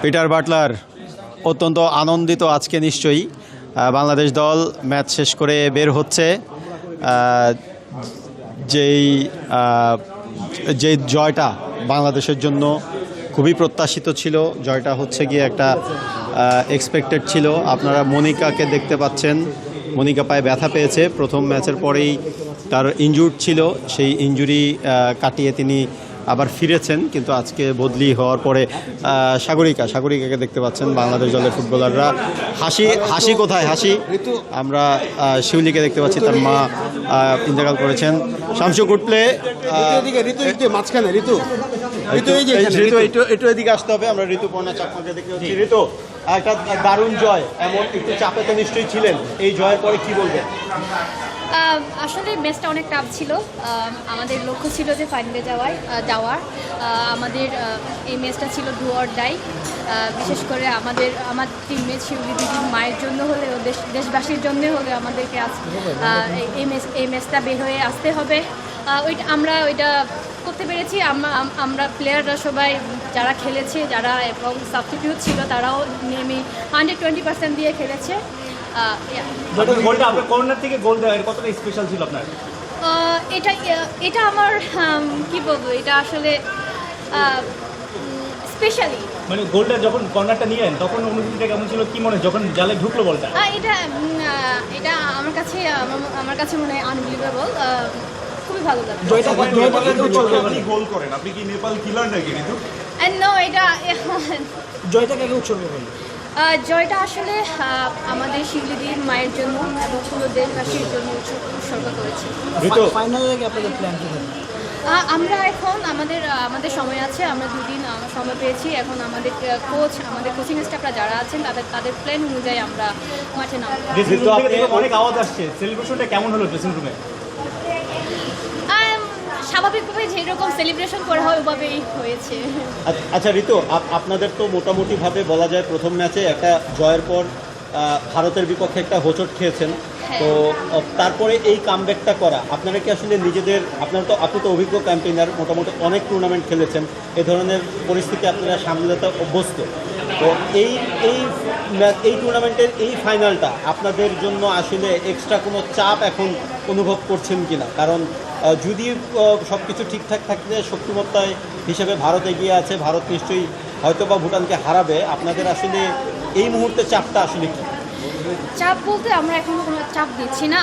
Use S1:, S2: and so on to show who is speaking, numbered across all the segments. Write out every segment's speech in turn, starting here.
S1: Peter Butler অত্যন্ত আনন্দিত আজকে নিশ্চয়ই। বাংলাদেশ দল ম্যাচ শেষ করে বের হচ্ছে। যেই জয়টা বাংলাদেশের জন্য খুবই প্রত্যাশিত ছিল, জয়টা হচ্ছে গিয়ে একটা এক্সপেক্টেড ছিল। আপনারা মনিকাকে দেখতে পাচ্ছেন, মনিকা পায়ে ব্যথা পেয়েছে। প্রথম ম্যাচের পরেই তার ইনজুর্ড ছিল, সেই ইনজুরি কাটিয়ে তিনি আবার ফিরেছেন, কিন্তু আজকে বদলি হওয়ার পরে সাগরিকাকে দেখতে পাচ্ছেন। বাংলাদেশ দলের ফুটবলাররা হাসি কোথায়? হাসি আমরা শিউলিকে দেখতে পাচ্ছি, তার মা ইন্তেকাল করেছেন। শামসু গুটলে একটু এদিকে আসতে হবে। আমরা ঋতুপর্ণা চাকমাকে দেখতে পাচ্ছি। ঋতু, একটা দারুণ জয়, এমন একটু চাপে তো নিশ্চয়ই ছিলেন, এই জয়ের পরে কি বলবেন?
S2: আসলে ম্যাচটা অনেক টাফ ছিল। আমাদের লক্ষ্য ছিল যে ফাইনালে যাওয়ার। আমাদের এই ম্যাচটা ছিল ডু অর ডাই। বিশেষ করে আমার টিমমেট শিউলি দিদির মায়ের জন্য হলেও দেশবাসীর জন্য হলেও আমাদেরকে আজ এই ম্যাচটা বের হয়ে আসতে হবে। আমরা ওইটা করতে পেরেছি। আমরা প্লেয়াররা সবাই যারা খেলেছে, যারা এবং সাবস্টিটিউট ছিল, তারাও নেমে 120% দিয়ে খেলেছে। এটা আমার কি বলবো, এটা আসলে স্পেশালি।
S3: মানে গোলটা যখন কর্নারটা নিলেন তখন অনুভূতিটা কেমন ছিল, কি মনে যখন জালে ঢুকলো বলটা?
S2: এটা আমার কাছে মনে হয় আনবিলিভেবল, খুবই ভালো লাগে।
S4: গোল করেন আপনি কি নেপাল কিলার নাকি ঋতু?
S3: জয়টাকে উৎসর্গ করলেন?
S2: জয়টা আসলে আমাদের শিউলিদির মায়ের জন্য এবং পুরো দেশবাসীর জন্য উৎসর্গ করেছি। আমরা এখন আমাদের সময় আছে, আমরা 2 দিন সময় পেয়েছি। এখন আমাদের কোচিং স্টাফরা যারা আছেন তাদের প্ল্যান অনুযায়ী আমরা মাঠে নামবো।
S3: অনেক আওয়াজ আসছে, সেলিব্রেশনটা কেমন হলো ড্রেসিং রুমে?
S2: স্বাভাবিকভাবে যেরকম সেলিব্রেশন করা হয় ওইভাবেই হয়েছে।
S1: আচ্ছা ঋতু, আপনাদের তো মোটামুটিভাবে বলা যায় প্রথম ম্যাচে একটা জয়ের পর ভারতের বিপক্ষে একটা হোঁচট খেয়েছেন, তো তারপরে এই কামব্যাকটা করা, আপনারা কি আসলে আপনি তো অভিজ্ঞ ক্যাম্পেইনার, মোটামুটি অনেক টুর্নামেন্ট খেলেছেন, এ ধরনের পরিস্থিতি আপনারা সামলাতে অভ্যস্ত, তো এই টুর্নামেন্টের এই ফাইনালটা আপনাদের জন্য আসলে এক্সট্রা কোনো চাপ এখন অনুভব করছেন কিনা? কারণ যদি সব কিছু ঠিকঠাক থাকলে শক্তিমত্তায় হিসেবে ভারত এগিয়ে আছে, ভারত নিশ্চয়ই হয়তো বা ভুটানকে হারাবে, আপনাদের আসলে এই মুহূর্তে চাপটা আসলে কি?
S2: চাপ বলতে আমরা এখনো কোনো চাপ দিচ্ছি না।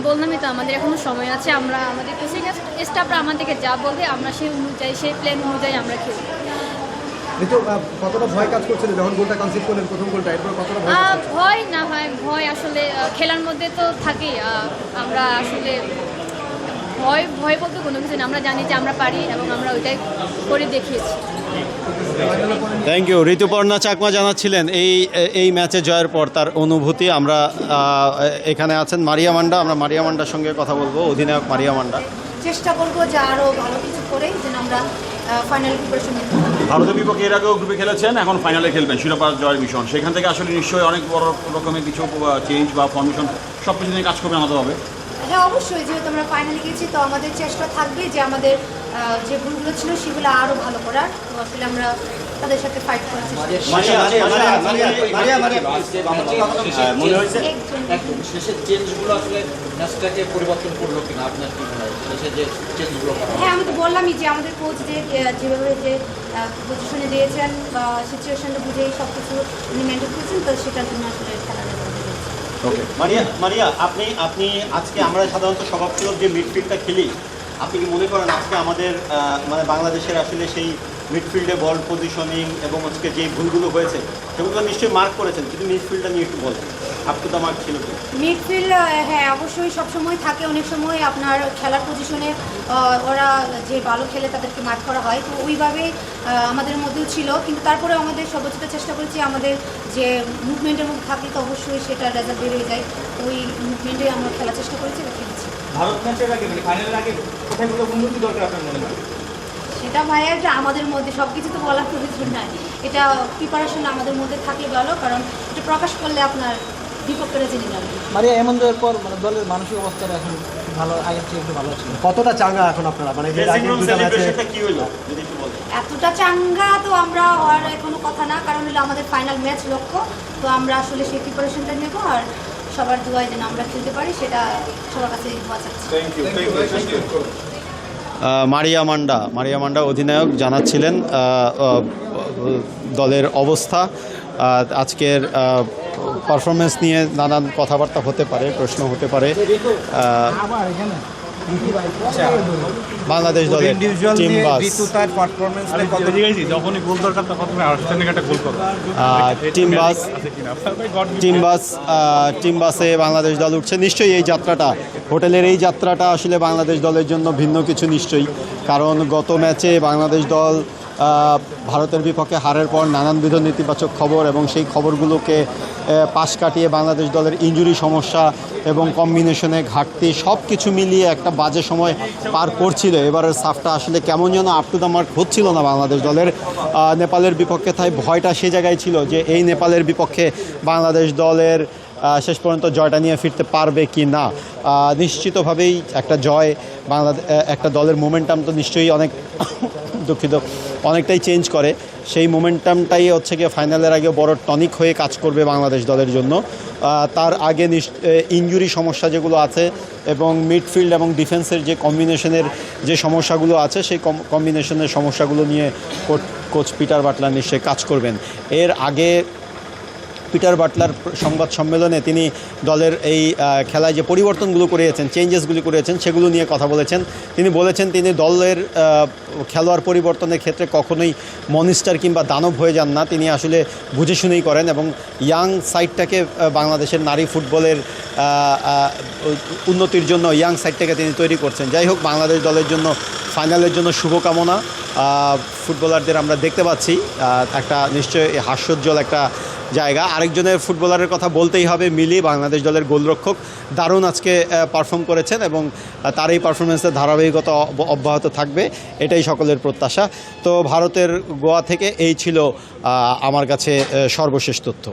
S2: বললামই তো, আমাদের এখনো সময় আছে। আমাদের কোচিং স্টাফরা আমাদেরকে যা বলবে আমরা সেই প্ল্যান অনুযায়ী আমরা খেলব।
S5: কতটা ভয় কাজ করছিল যখন গোলটা কনসিভ করলেন, প্রথম গোলটা, এরপর কতটা
S2: ভয় আসলে খেলার মধ্যে তো থাকেই। আমরা আসলে ভয় বলতে কোনো কিছু না, আমরা জানি যে আমরা পারি এবং আমরা ওইটাই করে দেখিয়েছি।
S1: Thank you. ঋতুপর্ণা চাকমা জানাচ্ছিলেন এই ম্যাচে জয়ের পর তার অনুভূতি। আমরা এখানে আছেন মারিয়া মান্ডা, আমরা মারিয়া মান্ডার সঙ্গে কথা বলবো, অধিনায়ক মারিয়া মান্ডা।
S6: চেষ্টা করবো যে আরও ভালো কিছু করে যেন আমরা ফাইনাল প্রিপারেশন নিতে পারি।
S4: ভারতের বিপক্ষে এর আগেও গ্রুপে খেলেছেন, এখন ফাইনালে খেলবেন শিরোপা জয়ের মিশন, সেখান থেকে আসলে নিশ্চয়ই অনেক বড় রকমের কিছু চেঞ্জ বা ফর্মেশন সব কিছু নিয়ে কাজ করবে আলাদা হবে।
S6: হ্যাঁ অবশ্যই, যেহেতু আমরা ফাইনালে গেছি তো আমাদের চেষ্টা থাকবে যে আমাদের যে ভুলগুলো ছিল সেগুলো আরও ভালো করার। তো আসলে আমরা তাদের সাথে ফাইট করার চেষ্টা করছি। হ্যাঁ, আমি তো বললামই যে আমাদের কোচ যেভাবে যে পজিশনে দিয়েছেন বা সিচুয়েশনটা বুঝেই সব কিছু উনি মেনটেন করেছেন, তো সেটার জন্য আসলে খেলা যাবে।
S1: ওকে মারিয়া, আপনি আজকে আমরা সাধারণত স্বভাবসুলভ যে মিডফিল্ডটা খেলি, আপনি কি মনে করেন আজকে আমাদের মানে বাংলাদেশের আসলে সেই মিডফিল্ডে বল পজিশনিং এবং আজকে যে ভুলগুলো হয়েছে সেগুলো নিশ্চয়ই মার্ক করেছেন, কিন্তু মিডফিল্ডটা নিয়ে একটু বলেন, আপনি তো মার্ক ছিল কি?
S6: মিডফিল্ড হ্যাঁ অবশ্যই সবসময় থাকে, অনেক সময় আপনার খেলার পজিশনে ওরা যে ভালো খেলে তাদেরকে মার্ক করা হয়, তো ওইভাবে আমাদের মধ্যেও ছিল, কিন্তু তারপরে আমাদের সর্বোচ্চ চেষ্টা করেছি আমাদের যে মুভমেন্টের মধ্যে থাকলে তো অবশ্যই সেটা রেজাল্ট বেরিয়ে যায়, তো ওই মুভমেন্টে আমরা খেলার চেষ্টা করেছি বা খেলেছি।
S3: ভারত ম্যাচের আগে মানে ফাইনালের আগে কোথায় উন্নতি দরকার আপনার মনে হয়?
S6: সেটা ভাইয়া যে আমাদের মধ্যে সব কিছু তো বলার প্রয়োজন নাই, এটা প্রিপারেশন আমাদের মধ্যে থাকলে ভালো, কারণ এটা প্রকাশ করলে আপনার বিপক্ষেরা জেনে যাবে।
S5: মারিয়া, এমন জয়ের পর মানে দলের মানসিক অবস্থাটা এখন
S7: ভালো, আগের থেকে একটু ভালো ছিল।
S5: কতটা চাঙ্গা এখন আপনারা, মানে যে
S1: ড্রেসিং
S5: আগের
S1: রুম
S5: দুটো ম্যাচে
S1: সেলিব্রেশনটা কি হলো যদি একটু বলেন?
S6: এতটা চাঙ্গা তো আমরা হওয়ার কোনো কথা না, কারণ হলো আমাদের ফাইনাল ম্যাচ লক্ষ্য। তো আমরা আসলে সেই প্রিপারেশনটা নেব, আর সবার দোয়ায় যেন আমরা খেলতে পারি সেটা সবার কাছে দোয়া চাচ্ছি।
S1: মারিয়া মান্ডা অধিনায়ক জানাচ্ছিলেন দলের অবস্থা। আজকের পারফরমেন্স নিয়ে নানান কথাবার্তা হতে পারে, প্রশ্ন হতে পারে। বাংলাদেশ দলের টিম বাস
S3: যখনই গোল দরকার তখন আউটস্ট্যান্ডিং একটা গোল করো।
S1: টিম বাসে বাংলাদেশ দল উঠছে। নিশ্চয়ই এই যাত্রাটা, হোটেলের এই যাত্রাটা আসলে বাংলাদেশ দলের জন্য ভিন্ন কিছু নিশ্চয়ই, কারণ গত ম্যাচে বাংলাদেশ দল ভারতের বিপক্ষে হারের পর নানানবিধ নেতিবাচক খবর এবং সেই খবরগুলোকে পাশ কাটিয়ে বাংলাদেশ দলের ইনজুরি সমস্যা এবং কম্বিনেশনে ঘাটতি সব কিছু মিলিয়ে একটা বাজে সময় পার করছিল। এবারের সাফটা আসলে কেমন যেন আপ টু দ্য মার্ক হচ্ছিল না বাংলাদেশ দলের। নেপালের বিপক্ষে তাই ভয়টা সে জায়গায় ছিল যে এই নেপালের বিপক্ষে বাংলাদেশ দলের শেষ পর্যন্ত জয়টা নিয়ে ফিরতে পারবে কি না। নিশ্চিতভাবেই একটা জয় একটা দলের মোমেন্টাম তো নিশ্চয়ই অনেকটাই চেঞ্জ করে। সেই মোমেন্টামটাই হচ্ছে গিয়ে ফাইনালের আগে বড় টনিক হয়ে কাজ করবে বাংলাদেশ দলের জন্য। তার আগে ইনজুরি সমস্যা যেগুলো আছে এবং মিডফিল্ড এবং ডিফেন্সের যে কম্বিনেশনের যে সমস্যাগুলো আছে সেই কম্বিনেশনের সমস্যাগুলো নিয়ে কোচ পিটার বাটলার নিশ্চয়ই কাজ করবেন। এর আগে পিটার বাটলার সংবাদ সম্মেলনে তিনি দলের এই খেলায় যে পরিবর্তনগুলো করিয়েছেন, চেঞ্জেসগুলি করিয়েছেন, সেগুলো নিয়ে কথা বলেছেন। তিনি বলেছেন তিনি দলের খেলোয়াড় পরিবর্তনের ক্ষেত্রে কখনোই মনিস্টার কিংবা দানব হয়ে যান না, তিনি আসলে বুঝে শুনেই করেন এবং ইয়াং সাইডটাকে বাংলাদেশের নারী ফুটবলের উন্নতির জন্য ইয়াং সাইডটাকে তিনি তৈরি করছেন। যাই হোক, বাংলাদেশ দলের জন্য ফাইনালের জন্য শুভকামনা। ফুটবলারদের আমরা দেখতে পাচ্ছি একটা নিশ্চয়ই হাস্যোজ্জ্বল একটা জায়গা। আরেকজনের ফুটবলারের কথা বলতেই হবে, মিলি, বাংলাদেশ দলের গোলরক্ষক, দারুণ আজকে পারফর্ম করেছেন এবং তার এই পারফরমেন্সের ধারাবাহিকতা অব্যাহত থাকবে, এটাই সকলের প্রত্যাশা। তো ভারতের গোয়া থেকে এই ছিল আমার কাছে সর্বশেষ তথ্য।